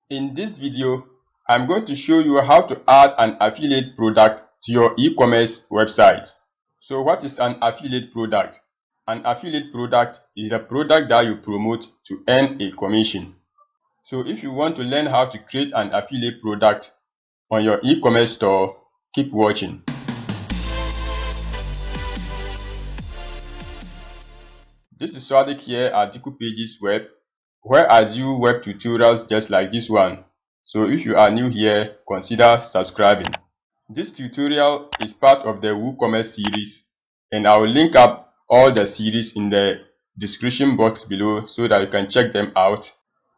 In this video, I'm going to show you how to add an affiliate product to your e-commerce website. So what is an affiliate product? An affiliate product is a product that you promote to earn a commission. So if you want to learn how to create an affiliate product on your e-commerce store, keep watching. This is Swadik here at Dikupages Web, where I do web tutorials just like this one. So if you are new here, consider subscribing. This tutorial is part of the WooCommerce series, and I will link up all the series in the description box below so that you can check them out.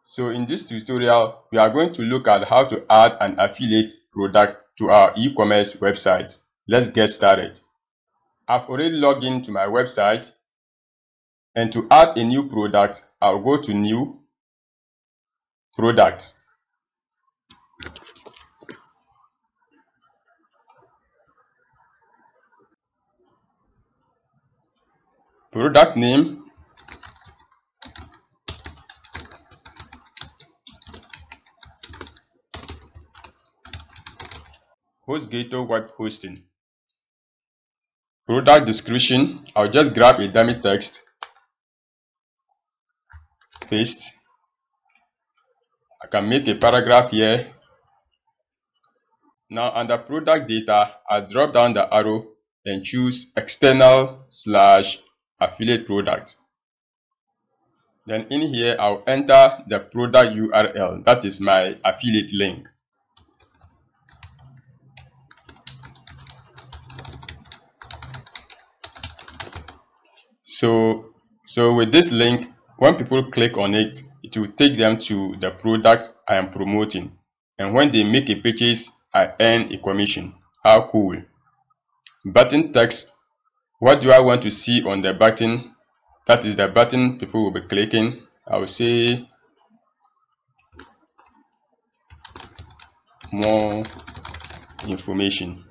So in this tutorial, we are going to look at how to add an affiliate product to our e-commerce website. Let's get started. I've already logged into my website, and to add a new product, I'll go to New, Products. Product name, HostGator Web Hosting. Product description, I'll just grab a dummy text, paste. I can make a paragraph here. Now under product data, I drop down the arrow and choose external/affiliate product. Then in here, I'll enter the product URL, that is my affiliate link. So with this link, when people click on it, it will take them to the product I am promoting. And when they make a purchase, I earn a commission. How cool. Button text. What do I want to see on the button? That is the button people will be clicking. I will say more information.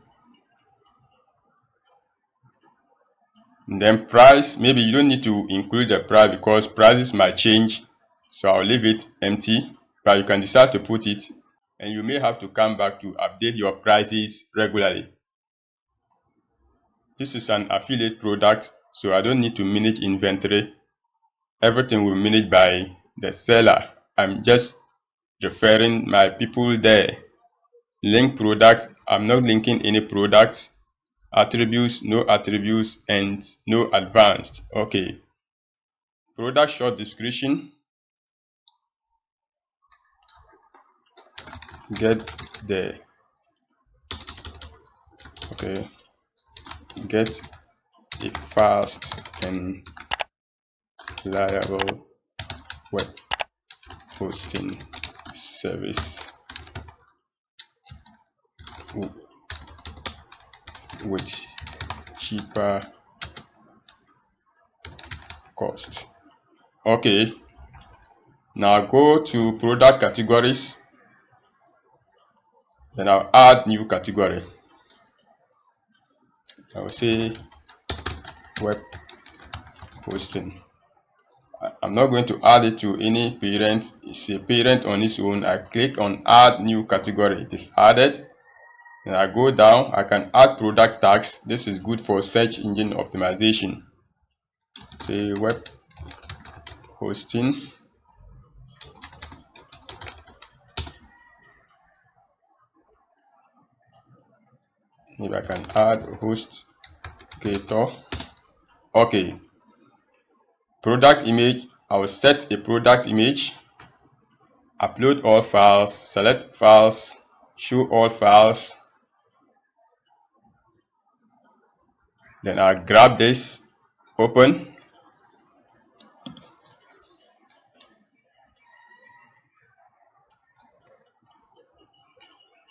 And then price, maybe you don't need to include the price because prices might change. So I'll leave it empty, but you can decide to put it, and you may have to come back to update your prices regularly. This is an affiliate product, so I don't need to manage inventory. Everything will be managed by the seller. I'm just referring my people there. Link product, I'm not linking any products. Attributes, no attributes, and no advanced. Okay. Product short description. Get a fast and reliable web hosting service with cheaper cost. Okay, now go to product categories, then I'll add new category. I will say web hosting. I'm not going to add it to any parent. It's a parent on its own. I click on add new category. It is added. Then I go down. I can add product tags. This is good for search engine optimization. Say web hosting. Maybe I can add HostGator. Okay. Product image. I will set a product image. Upload all files. Select files. Show all files. Then I'll grab this. Open.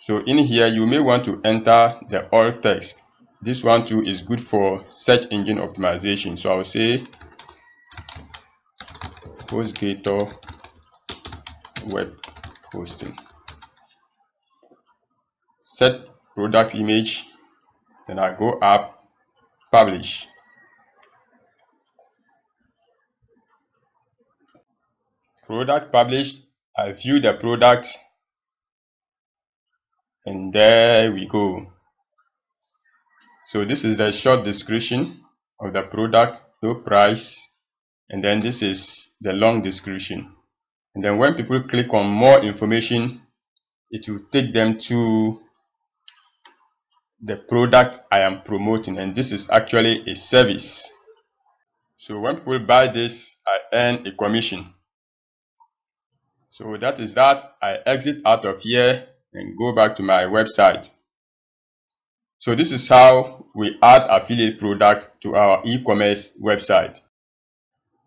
So in here, you may want to enter the alt text. This one too is good for search engine optimization. So I will say HostGator web hosting. Set product image. Then I go up, publish. Product published. I view the product. And there we go. So this is the short description of the product, no price, and then this is the long description. And then when people click on more information, it will take them to the product I am promoting, and this is actually a service. So when people buy this, I earn a commission. So that is that. I exit out of here and go back to my website. So this is how we add affiliate product to our e-commerce website.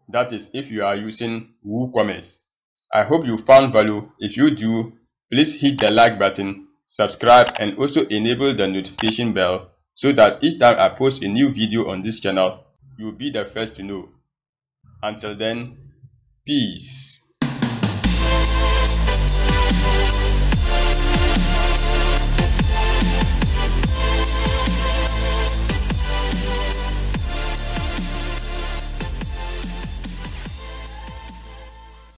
That is if you are using WooCommerce. I hope you found value. If you do, please hit the like button, subscribe, and also enable the notification bell so that each time I post a new video on this channel, you'll be the first to know. Until then, peace.